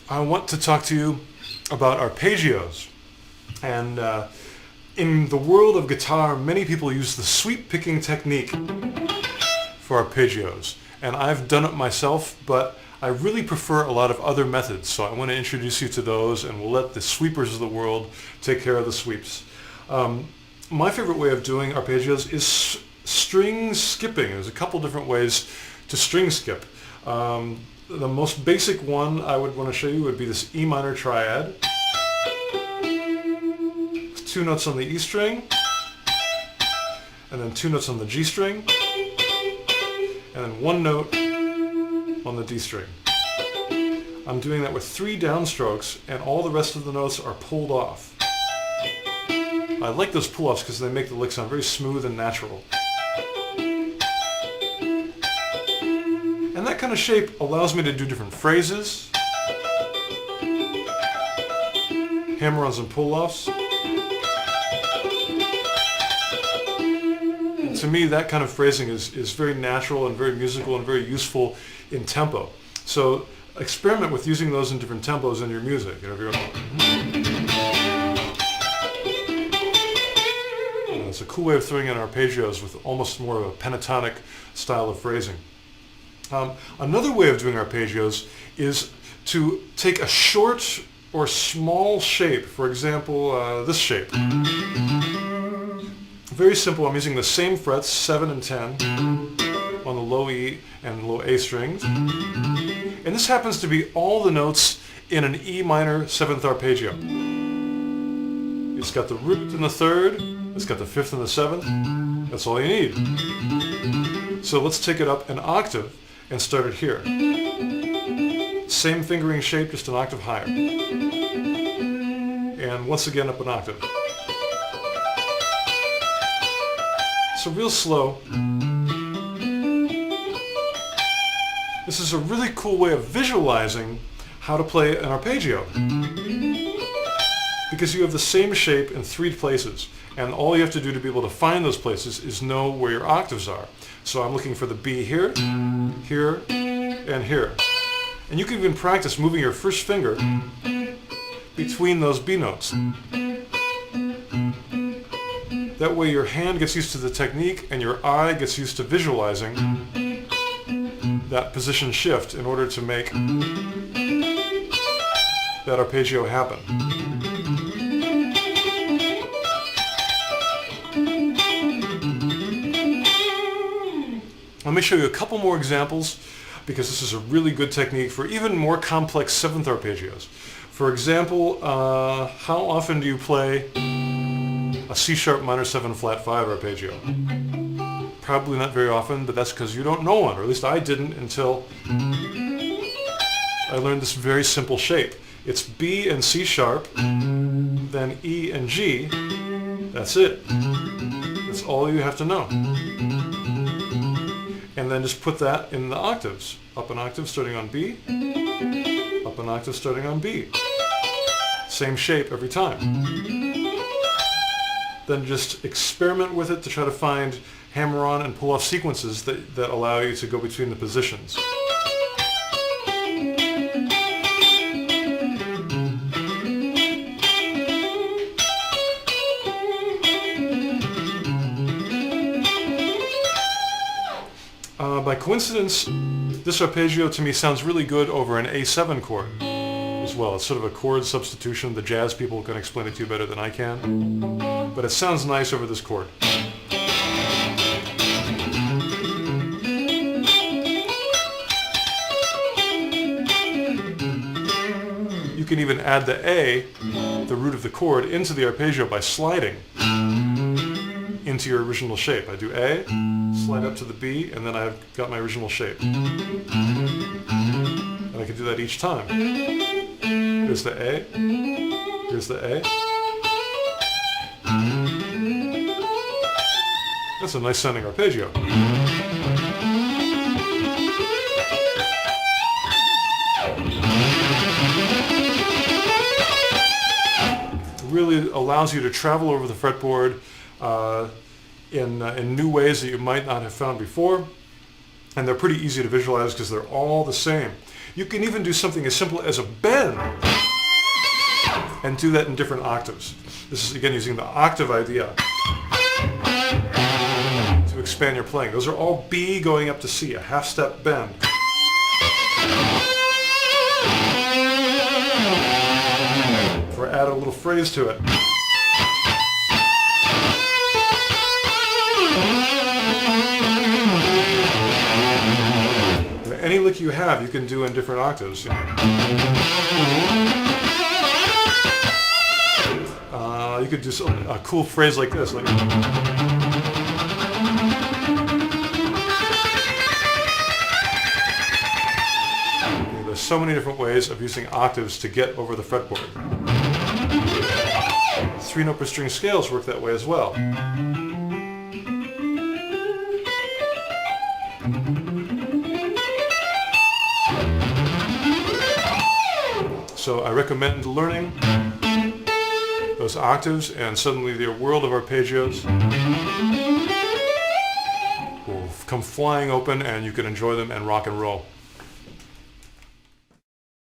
I want to talk to you about arpeggios. And in the world of guitar, many people use the sweep picking technique for arpeggios. And I've done it myself, but I really prefer a lot of other methods. So I want to introduce you to those, and we'll let the sweepers of the world take care of the sweeps. My favorite way of doing arpeggios is string skipping. There's a couple different ways to string skip. The most basic one I would want to show you would be this E minor triad. 2 notes on the E string, and then 2 notes on the G string, and then 1 note on the D string. I'm doing that with 3 downstrokes, and all the rest of the notes are pulled off. I like those pull-offs because they make the lick sound very smooth and natural. And that kind of shape allows me to do different phrases, hammer-ons and pull-offs. To me, that kind of phrasing is very natural and very musical and very useful in tempo. So experiment with using those in different tempos in your music. You know, if you're it's a cool way of throwing in arpeggios with almost more of a pentatonic style of phrasing. Another way of doing arpeggios is to take a short or small shape. For example, this shape. Very simple. I'm using the same frets, 7 and 10, on the low E and low A strings. And this happens to be all the notes in an E minor 7th arpeggio. It's got the root in the 3rd, it's got the 5th and the 7th. That's all you need. So let's take it up an octave and start it here. Same fingering shape, just an octave higher. And once again up an octave. So real slow. This is a really cool way of visualizing how to play an arpeggio. Because you have the same shape in 3 places. And all you have to do to be able to find those places is know where your octaves are. So I'm looking for the B here, here, and here. And you can even practice moving your first finger between those B notes. That way your hand gets used to the technique and your eye gets used to visualizing that position shift in order to make that arpeggio happen. Let me show you a couple more examples because this is a really good technique for even more complex 7th arpeggios. For example, how often do you play a C-sharp minor 7 flat 5 arpeggio? Probably not very often, but that's because you don't know one, or at least I didn't until I learned this very simple shape. It's B and C-sharp, then E and G. That's it. That's all you have to know. And then just put that in the octaves. Up an octave starting on B, up an octave starting on B. Same shape every time. Then just experiment with it to try to find hammer-on and pull-off sequences that allow you to go between the positions. By coincidence, this arpeggio to me sounds really good over an A7 chord as well. It's sort of a chord substitution. The jazz people can explain it to you better than I can. But it sounds nice over this chord. You can even add the A, the root of the chord, into the arpeggio by sliding into your original shape. I do A, slide up to the B, and then I've got my original shape. And we can do that each time. Here's the A. Here's the A. That's a nice sounding arpeggio. It really allows you to travel over the fretboard in new ways that you might not have found before. And they're pretty easy to visualize because they're all the same. You can even do something as simple as a bend and do that in different octaves. This is again using the octave idea to expand your playing. Those are all B going up to C, a half step bend. Or add a little phrase to it. Any lick you have, you can do in different octaves. You could do a cool phrase like this. There's so many different ways of using octaves to get over the fretboard. 3-note per string scales work that way as well. So I recommend learning those octaves, and suddenly the world of arpeggios will come flying open and you can enjoy them and rock and roll.